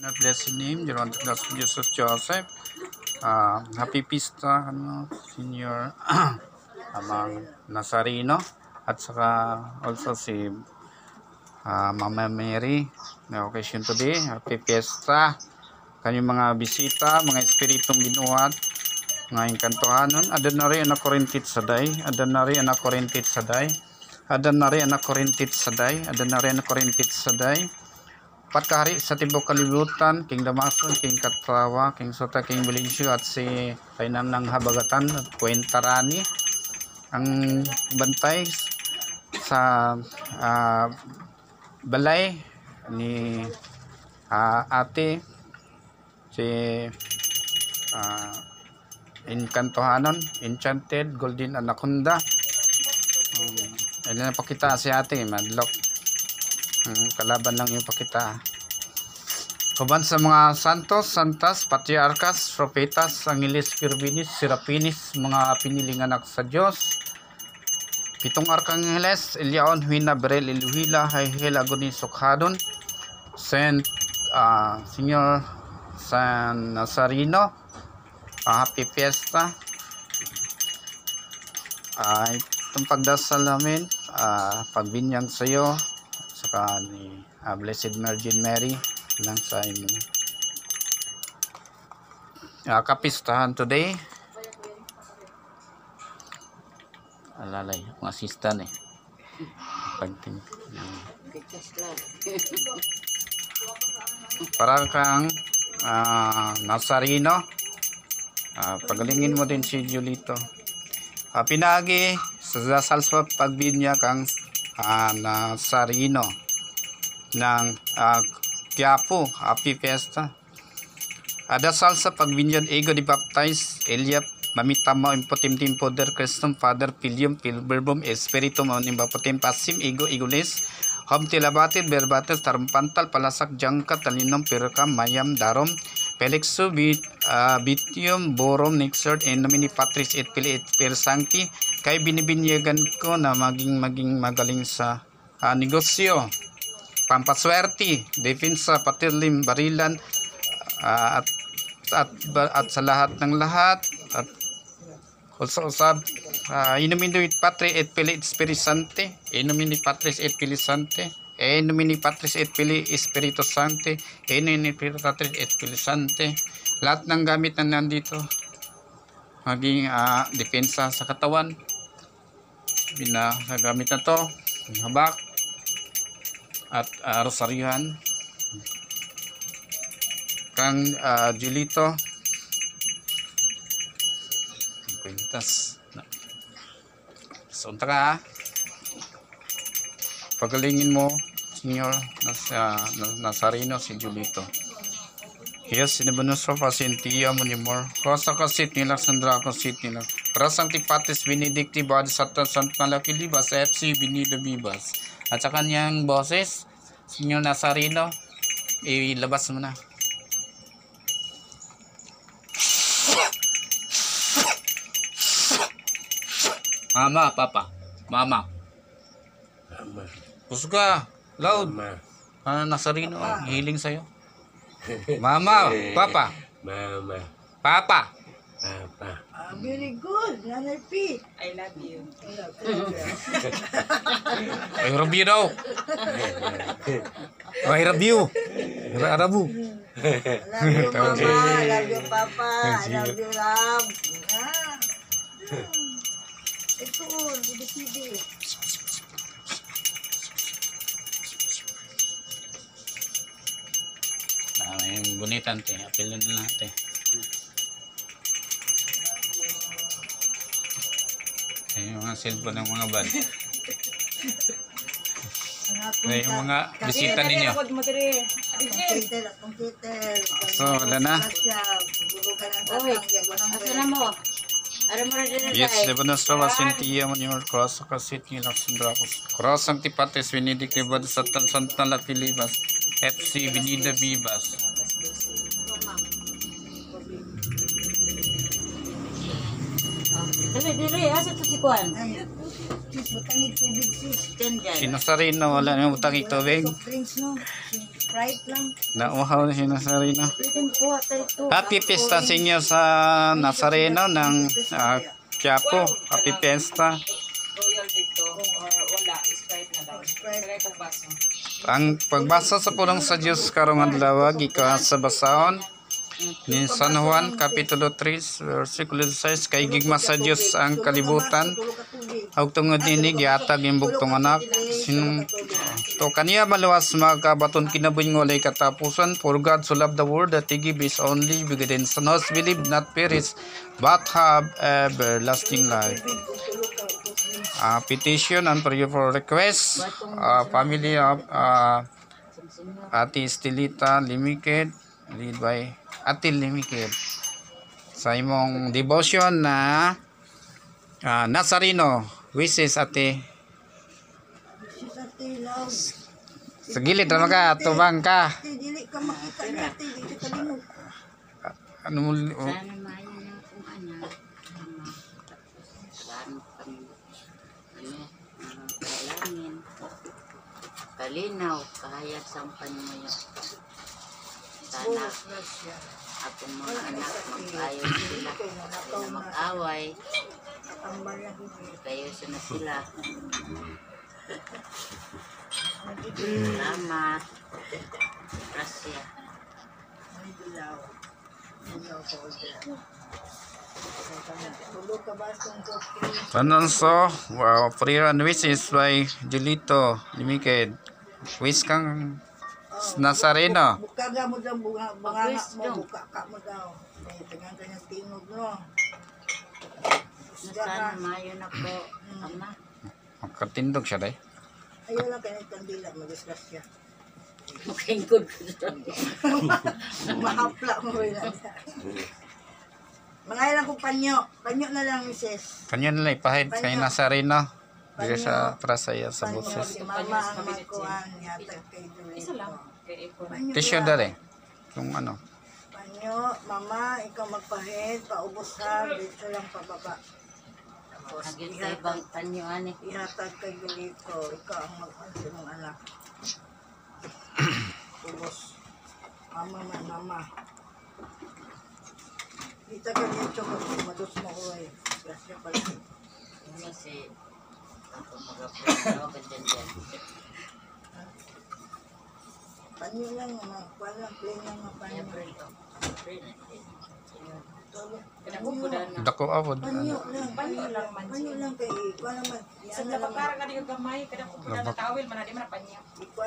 Na blessed name, Jeron Class Jesus Joseph. Happy Pista, Senior amang Nazareno. At saka also si Mama Mary na occasion today. Happy Fiesta. Kanyang mga bisita, mga espiritong binuhat, mga inkantohanon. Adan na rin anak Korintit saday. Adan na rin anak Korintit saday. Adan na rin anak Korintit saday. Adan na rin anak Korintit saday. Patkari sa tibok kalibutan, King Damaso, King Katrawa, King Sota, King Bulinsyo at si Kainan ng Habagatan at Puentarani ang bantay sa balay ni ate si Encantohanon, Enchanted, Golden Anaconda. Ayun na pakita si ate, madlock. Kalaban lang yung pakita. Kaban sa mga santos, santas, patriarkas, propetas, angeles, kirbinis, serapinis, mga piniling anak sa Diyos. 7 arkangeles, Eliaon, Huina, Berel, Iluhila, Haihel, Agonis, Sokhadon, Saint Senior San Nazareno. Happy Fiesta. Itong pagdasal namin, pagbinyag sa iyo saka ni Blessed Virgin Mary lang sa inyo. Kapistahan today. Alalay, mga assistant pagting para kang Nazareno. Pagalingin mo din si Julito. Pinagi sa dasal sa pagbinya kang Nazareno ng Quiapo. Happy Fiesta. Dasal sa pagbinyag ego di baptize Eliap mamita mo impotim tim poder Christum Father Filium Verbum Spiritum on imbapotim pasim ego igulis hom tilabatit berbates tarumpantal palasak jangka talinom perkam mayam darom Pelixu bitium borom nixert en nomini Patris et Filii et Spiritus Sancti kay binibinyagan ko na maging magaling sa negosyo, pampaswerte, defensa, patirlim, barilan, at sa lahat ng lahat, at also usab inomini Patris et Filii et Spiritus Sancti, inomini Patris et Filii Sancti, inomini Patris et Filii Spiritus Sancti, inomini Patris et Filii Sancti. Lahat ng gamit na nandito maging depensa sa katawan, gamit na to, habak at rosaryuhan kang Julito kwintas so ka pagalingin mo Senyor Nazareno si Julito. Yes, sinabanuso pasintiya mo ni Mor. Rosa kasit nila, Sandra kasit nila. Rasang tipatis Benedicti Bad Satan Santa Laki Libas FC Binida Bibas. At sa kanyang boses, Senyor Nazareno, ilabas mo na. Mama, Papa. Mama. Mama. Pusga, loud. Mama. Nazareno, hiling sa'yo. Mama, Papa. Mama. Papa. Papa. Very good, Nanay P. I love you. I love you daw. I love you. Arabu. I love you, Mama. I love you, Papa. I love you, Love. Ito, bibisidi. Yung bunitan, te. Apilin na natin. Yung mga cellphone ng mga bad. Yung mga bisita ninyo. So, wala na. Asa na mo? Ara mo na din Yes, Lebanos Rawa Sintiya mo niyo cross kasit ni Laksandrakos. Cross ang tipates Benedicti Bad Satan Santa Laki Libas FC Binida Bibas. Dili, asa to si Kwan? Sis, butangin tubig, sis. Diyan. Si Nazareno wala nang utang tubig. Soft drinks, no? Sprite lang. Nauhaw na si Nazareno. Pwede mo kuha tayo ito. Happy Fiesta sa inyo sa Nazareno ng Quiapo. Happy Fiesta. Royal dito or wala, Sprite na daw. Kaya kong baso. Ang pagbasa sa pulong sa Diyos karong adlaw gikan sa basahon ni San Juan kapitulo 3 versikulo 6 kay gigma sa Diyos ang kalibutan ug tungod dinhi gihatag ang bugtong anak sin to kaniya maluwas magabaton kinabuhi nga walay katapusan. For God so loved the world that he gave his only begotten son, who believe not perish but have everlasting life. Petition and prayer for request, family of Ate Estelita Limikid, lead by Ate Limikid. Sa imong devotion na Nazareno, wishes Ate. Sa gilid na ka, tubang ka. Dili ka makita niya, dili ka limog. Ano mo? Sana maayo na kung anak. Salamat kami. Kalangin. Kalinaw, kahayag sampan mo yun. Sana akong mga anak mag-ayaw sila. Sila mag-away. Kayo na sila. Salamat. Grasya. Panonso, prayer and wishes by Julito Limikid. Wish kang Nazareno. Buka ka mo daw, bunga mo, buka ka mo daw. Tingnan ka niyang tingog, no? Sana maayo na po, Ama. Makatindog siya day. Ayaw lang kayo kandila, mag-discuss siya. Okay, good. Mahapla mo rin lang siya. Mga ilang kong panyo. Panyo na lang, Mrs. Kanya nila ipahid kay Nazareno. Dili sa prasaya sa Panyo. boses. Si Mama ang magkuhan. Yatag kay Isa lang. Julito. Kaya ikaw. Panyo Tisyo lang. dali. Kung ano. Panyo, Mama, ikaw magpahid. Paubos ha. Dito lang pababa. Naging sa ibang tanyuan eh. Ihatag kay Julito. Ikaw ang mag-ansi ng anak. Ubos. Mama. Dito ka dito kasi madus mo ko eh. Kasi pala. Kasi ako mag-apunta ako dyan. Panyo lang naman. Walang plain lang na panyo. Dako abod. Panyo lang. Panyo lang man. Panyo lang kay wala man. Sa labakara ka di gamay. Kada ko na tawil man di man panya.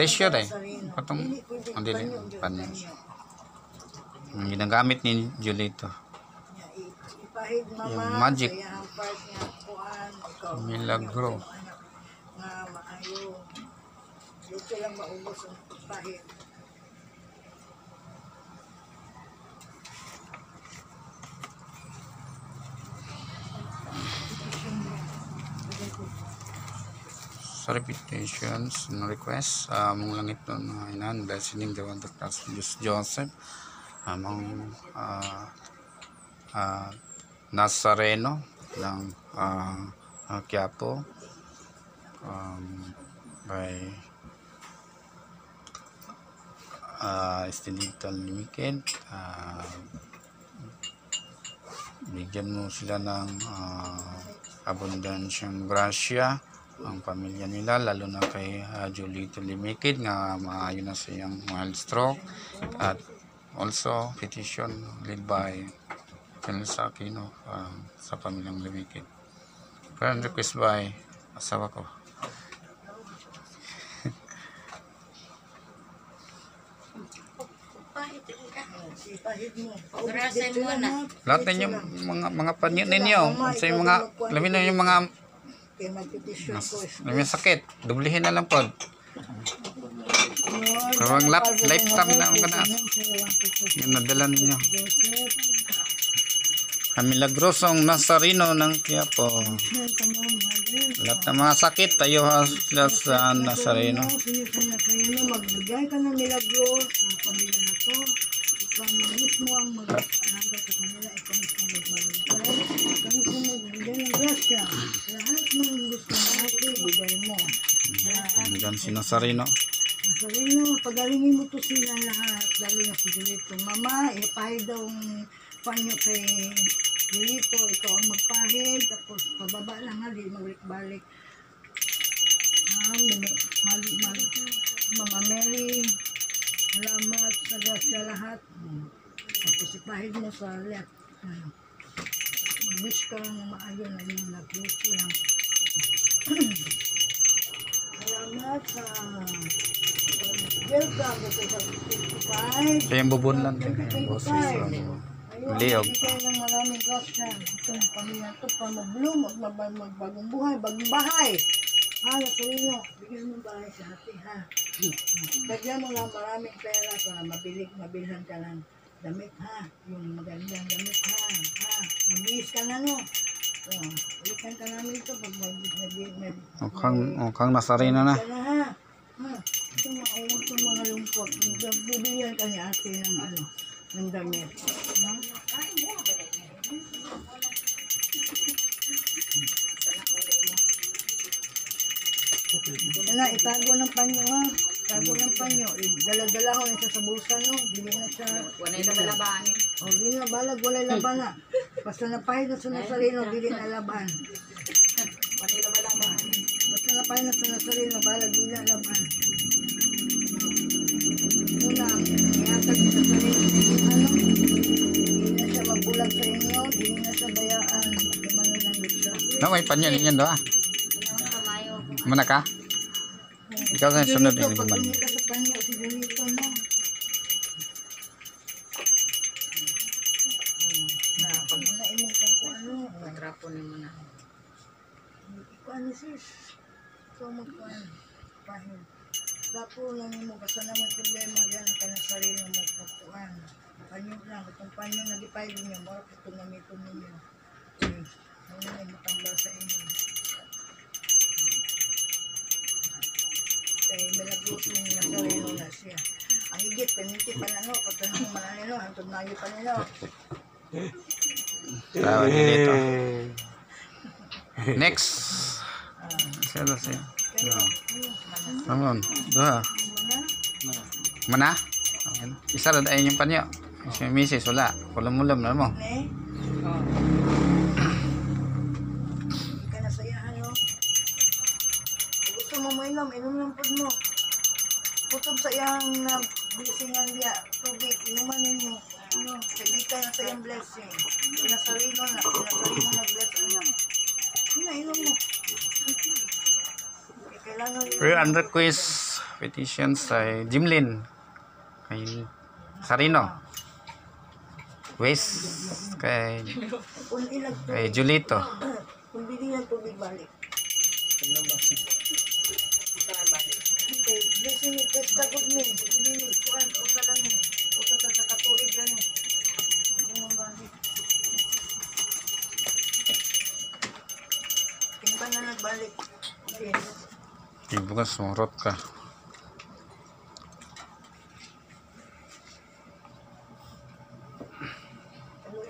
Tisyo day. Patong ang dili panyo. Ang ginagamit ni Julito. Ipahid mama. Yung magic. Kaya ang part niya kuan. Ikaw. Milagro. Anak nga maayo. Dito lang maubos ang pahid. Sa repetitions and requests, mong langit nun inan, blessing the one that has Joseph, among Nazareno ng Quiapo, by Estelita Limikid. Bigyan mo sila ng abundansyang grasya ang pamilya nila, lalo na kay Julito Limikid nga maayo na sa iyang mild stroke, at also petition led by Elsa Aquino sa pamilyang Limikid. Friend request by asawa ko. Ipahid mo. Grasya mo na. Lahat ninyo mga panyo ninyo, sa yung mga lamin na yung mga Kaya magpetisyon ko. may sakit, dublihin na lang po. Karang lifetime na ang ganaan. Yung nadala ninyo. Ang milagrosong Nazareno ng Quiapo. Lahat ng mga sakit, tayo sila sa Nazareno. Magbigay ka ng milagro sa pamilya na to. Ikaw na mismo ang mag-alaga sa kanila. Ikaw mismo mag-malintay. Ikaw mismo magbigay ng grasya. Lahat ng gusto mo, bigay mo. Hanggang si Nazareno. Sarino, pagalingin mo to sila lahat. Lalo na si Julito. Mama, ipahid daw ang panyo kay Julito. Ikaw ang magpahid. Tapos pababa lang ha, di mabalik-balik. Mali. Mama Mary, salamat sa grasya lahat. Tapos ipahid mo sa left. Mag-wish ka lang na maayo na yung nag-wish lang. Salamat sa welcome to sa 55. Ito yung bubunlan. Boses. Ayun, Liog. bigay ng maraming grasya. Ito yung pamilya ito pa mag-bloom, magbagong buhay, bagong bahay. Ha, nasalino, bigyan mo bahay sa hati, ha? Kagyan mo lang maraming pera para mabilhan ka ng damit, ha? Yung magandang damit, ha? Mag-iis ka na, no? So, ulitan ka namin ito pag Mukhang nasarina na. ka na, ha? Ha? Itong mga lungkot. Bibigyan ka ni ate ng damit. No? Kaya itago ng panyo, ha? Itago ng panyo. Dala-dala ko isa sa bulsa, no? Dili na siya. Wala yung labalabanin. O, di na, balag, walay laban na. Basta napahid na sa Nazareno, dili na laban. Wala yung labalabanin. Basta napahid na sa Nazareno, balag, dili na laban. Una, iyatag sa Nazareno, dili na siya magbulag sa inyo, dili na siya bayaan. Manunan siya. No, may panyo ninyo do ah. Kamayo. Muna ka? Ikaw sa sunod din Pag naman. ka sa panyo, si Julito, no? Pag naimong kung ano, Trapo na mo na. ano sis? So magkuhan. Pahid. Dapo lang mo basta naman problema diyan ka na sarili mo magkuhan. Panyo lang, itong panyo nagipay niyo, mara ito gamiton ninyo. Ano na matambal sa inyo. Kaya malagos yung nasarino na siya. Ang higit, paminti pa na no, patanong mananilo, hantod na pa nila. Tawag dito. Next. Siya siya. Naman. Duha. Mana? Isa rin ay yung panyo. Si Mrs. wala. Kulam-ulam na mo. Ne? Ka na sayahan, no? Kung gusto mo mainom, inom lang pod mo. Kutob sa iyang na blisingan niya, tubig, inuman ninyo. No, sige ka na sa iyang blessing. Pinasarino na blessing na. Inom mo. Kailangan Prayer and request petitions sa Jimlin. Kay Sarino. West. Kay kung ilag kay Julito. kung bili ng tubig balik. Okay, blessing ni Testa good ni. Bili kuan o sa lang ni. O sa katuig lang ni. Ang balik. Timba na nagbalik. Yes. Ibukas sumurot ka.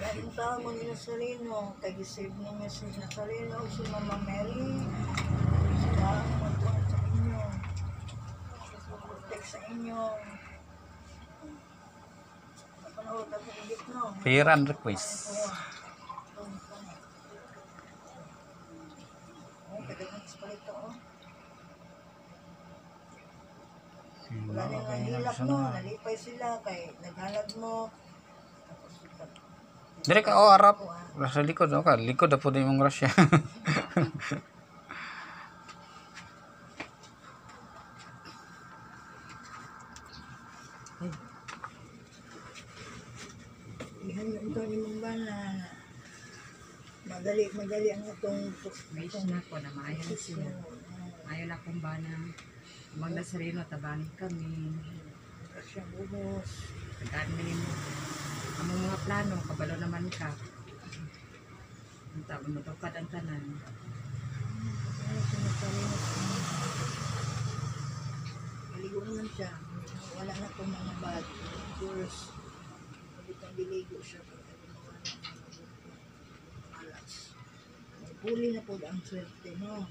Ang tao mo ni Nazareno, kag-save niya si Nazareno, si Mama Mary, sila ang magkuhan sa inyo, protect sa inyo. Napanood ako ulit, no? Prayer and request. Kaganags pa ito, oh. Wala nang nahilap, no? Nalipay sila, kay naghalag mo. Dire ka harap. Sa likod ka. Likod na po din yung grasya. Ihanyo ito ni mong bana. Madali ang itong Wish na ko na maayon na siya. Ayaw na kong bana. Mga Nazareno, tabanin kami. siyang ubos. Pagkanin mo. Ang mga plano, kabalo naman ka. Ang tawag mo tupad ang tanan. Ano sinasarino sa inyo? Maligo naman siya. Wala na itong mga bad. Course. Pagkat ang diligo siya. Alas. Puli na po ang swerte, no?